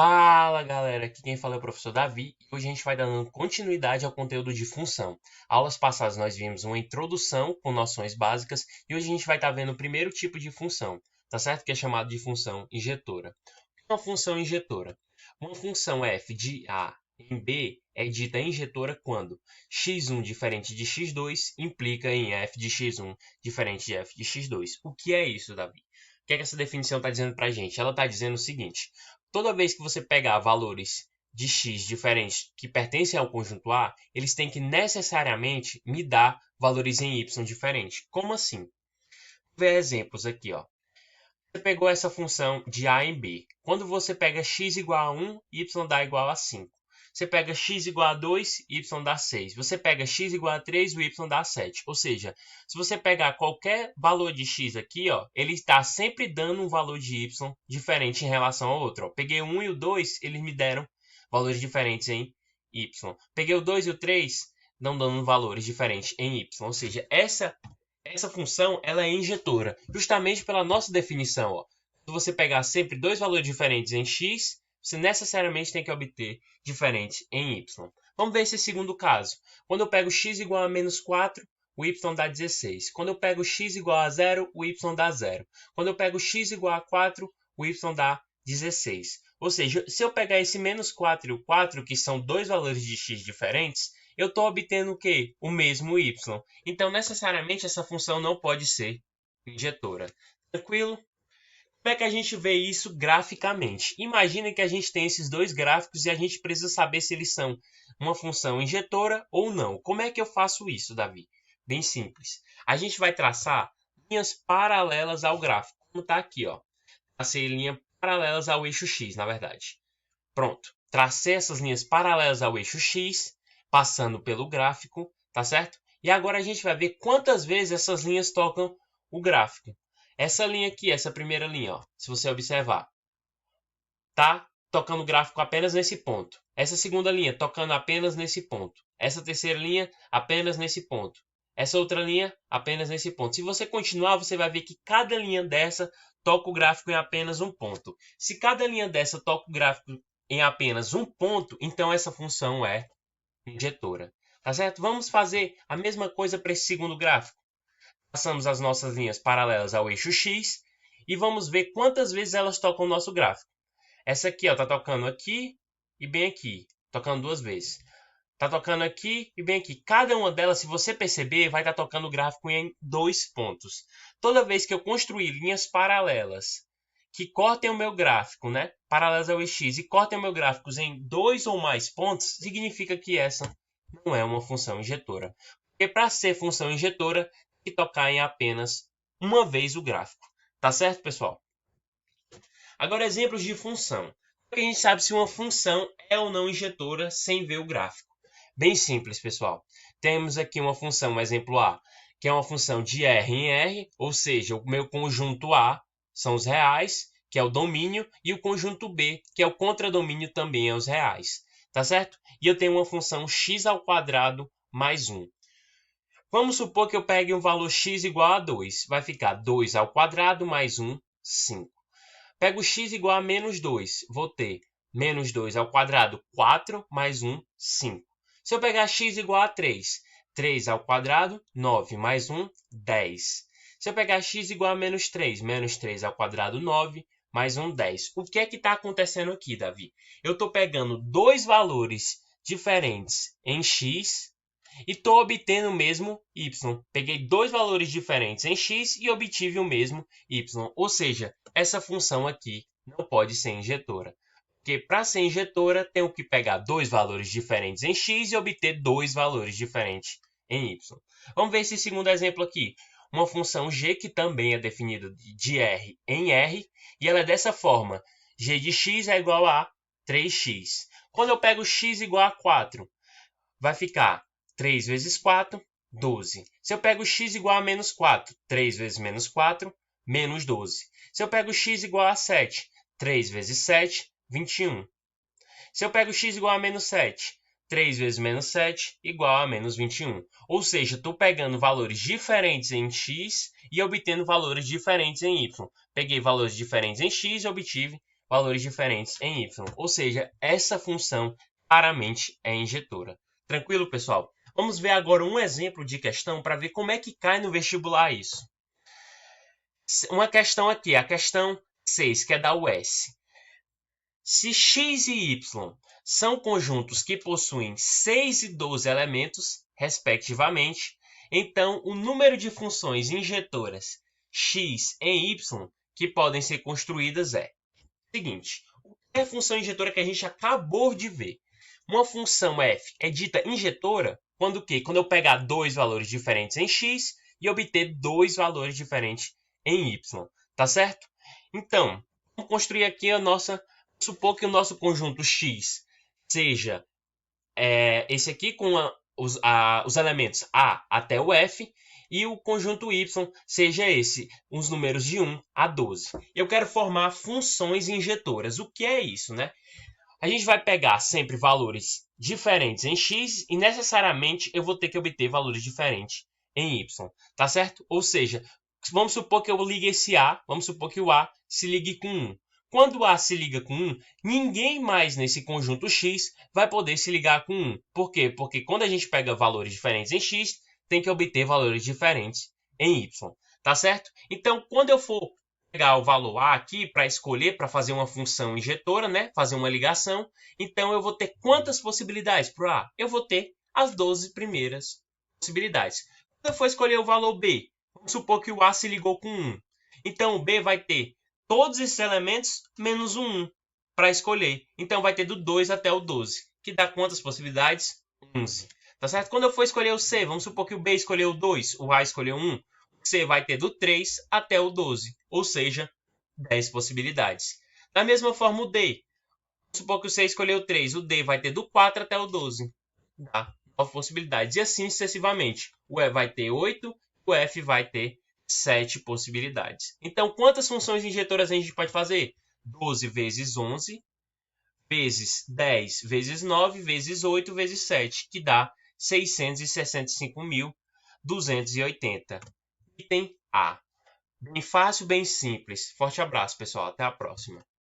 Fala galera, aqui quem fala é o professor Davi e hoje a gente vai dando continuidade ao conteúdo de função. Aulas passadas nós vimos uma introdução com noções básicas e hoje a gente vai estar vendo o primeiro tipo de função, tá certo? Que é chamado de função injetora. O que é uma função injetora? Uma função f de A em B é dita injetora quando x1 diferente de x2 implica em f de x1 diferente de f de x2. O que é isso, Davi? O que é que essa definição está dizendo para a gente? Ela está dizendo o seguinte: toda vez que você pegar valores de x diferentes que pertencem ao conjunto A, eles têm que necessariamente me dar valores em y diferentes. Como assim? Vou ver exemplos aqui, ó. Você pegou essa função de A em B. Quando você pega x igual a 1, y dá igual a 5. Você pega x igual a 2, y dá 6. Você pega x igual a 3, o y dá 7. Ou seja, se você pegar qualquer valor de x aqui, ó, ele está sempre dando um valor de y diferente em relação ao outro. Ó. Peguei o 1 e o 2, eles me deram valores diferentes em y. Peguei o 2 e o 3, não dando valores diferentes em y. Ou seja, essa função ela é injetora, justamente pela nossa definição. Ó. Se você pegar sempre dois valores diferentes em x, você necessariamente tem que obter diferente em y. Vamos ver esse segundo caso. Quando eu pego x igual a menos 4, o y dá 16. Quando eu pego x igual a 0, o y dá 0. Quando eu pego x igual a 4, o y dá 16. Ou seja, se eu pegar esse menos 4 e o 4, que são dois valores de x diferentes, eu estou obtendo o quê? O mesmo y. Então, necessariamente, essa função não pode ser injetora. Tranquilo? Como é que a gente vê isso graficamente? Imagina que a gente tem esses dois gráficos e a gente precisa saber se eles são uma função injetora ou não. Como é que eu faço isso, Davi? Bem simples. A gente vai traçar linhas paralelas ao gráfico, como está aqui, ó. Tracei linhas paralelas ao eixo x, na verdade. Pronto. Tracei essas linhas paralelas ao eixo x, passando pelo gráfico, tá certo? E agora a gente vai ver quantas vezes essas linhas tocam o gráfico. Essa linha aqui, essa primeira linha, ó, se você observar, tá tocando o gráfico apenas nesse ponto. Essa segunda linha, tocando apenas nesse ponto. Essa terceira linha, apenas nesse ponto. Essa outra linha, apenas nesse ponto. Se você continuar, você vai ver que cada linha dessa toca o gráfico em apenas um ponto. Se cada linha dessa toca o gráfico em apenas um ponto, então essa função é injetora. Tá certo? Vamos fazer a mesma coisa para esse segundo gráfico. Passamos as nossas linhas paralelas ao eixo x e vamos ver quantas vezes elas tocam o nosso gráfico. Essa aqui está tocando aqui e bem aqui, tocando duas vezes. Está tocando aqui e bem aqui. Cada uma delas, se você perceber, vai estar tocando o gráfico em dois pontos. Toda vez que eu construir linhas paralelas que cortem o meu gráfico, né, paralelas ao x, e cortem o meu gráfico em dois ou mais pontos, significa que essa não é uma função injetora. Porque para ser função injetora, tem que tocar em apenas uma vez o gráfico. Tá certo, pessoal? Agora, exemplos de função. Como é que a gente sabe se uma função é ou não injetora sem ver o gráfico? Bem simples, pessoal. Temos aqui uma função, um exemplo A, que é uma função de R em R, ou seja, o meu conjunto A são os reais, que é o domínio, e o conjunto B, que é o contradomínio, também é os reais. Tá certo? E eu tenho uma função x ao quadrado mais 1. Vamos supor que eu pegue um valor x igual a 2. Vai ficar 2 ao quadrado mais 1, 5. Pego x igual a menos 2. Vou ter menos 2 ao quadrado, 4, mais 1, 5. Se eu pegar x igual a 3, 3 ao quadrado, 9, mais 1, 10. Se eu pegar x igual a menos 3 ao quadrado, 9, mais 1, 10. O que é que está acontecendo aqui, Davi? Eu estou pegando dois valores diferentes em x e estou obtendo o mesmo y. Peguei dois valores diferentes em x e obtive o mesmo y. Ou seja, essa função aqui não pode ser injetora. Porque para ser injetora, tenho que pegar dois valores diferentes em x e obter dois valores diferentes em y. Vamos ver esse segundo exemplo aqui. Uma função g que também é definida de R em R. E ela é dessa forma. G de x é igual a 3x. Quando eu pego x igual a 4, vai ficar 3 vezes 4, 12. Se eu pego x igual a menos 4, 3 vezes menos 4, menos 12. Se eu pego x igual a 7, 3 vezes 7, 21. Se eu pego x igual a menos 7, 3 vezes menos 7, igual a menos 21. Ou seja, estou pegando valores diferentes em x e obtendo valores diferentes em y. Peguei valores diferentes em x e obtive valores diferentes em y. Ou seja, essa função claramente é injetora. Tranquilo, pessoal? Vamos ver agora um exemplo de questão para ver como é que cai no vestibular isso. Uma questão aqui, a questão 6, que é da UES. Se x e y são conjuntos que possuem 6 e 12 elementos, respectivamente, então o número de funções injetoras x em y que podem ser construídas é o seguinte. O que é a função injetora que a gente acabou de ver? Uma função f é dita injetora quando o quê? Quando eu pegar dois valores diferentes em x e obter dois valores diferentes em y. Tá certo? Então, vamos construir aqui a nossa... Supor que o nosso conjunto x seja esse aqui com os elementos a até o f e o conjunto y seja esse, os números de 1 a 12. Eu quero formar funções injetoras. O que é isso, né? A gente vai pegar sempre valores diferentes em x e necessariamente eu vou ter que obter valores diferentes em y, tá certo? Ou seja, vamos supor que eu ligue esse a, vamos supor que o a se ligue com 1. Quando o a se liga com 1, ninguém mais nesse conjunto x vai poder se ligar com 1. Por quê? Porque quando a gente pega valores diferentes em x, tem que obter valores diferentes em y. Tá certo? Então, quando eu for pegar o valor a aqui para escolher, para fazer uma função injetora, né? Fazer uma ligação, então eu vou ter quantas possibilidades para o a? Eu vou ter as 12 primeiras possibilidades. Quando eu for escolher o valor b, vamos supor que o a se ligou com 1. Então, o b vai ter todos esses elementos menos o 1 para escolher. Então, vai ter do 2 até o 12, que dá quantas possibilidades? 11. Tá certo? Quando eu for escolher o C, vamos supor que o B escolheu o 2, o A escolheu o 1, o C vai ter do 3 até o 12, ou seja, 10 possibilidades. Da mesma forma, o D. Vamos supor que o C escolheu o 3, o D vai ter do 4 até o 12, dá 9 possibilidades. E assim sucessivamente. O E vai ter 8, o F vai ter 7 possibilidades. Então, quantas funções injetoras a gente pode fazer? 12 vezes 11, vezes 10, vezes 9, vezes 8, vezes 7, que dá 665.280. Item A. Bem fácil, bem simples. Forte abraço, pessoal. Até a próxima.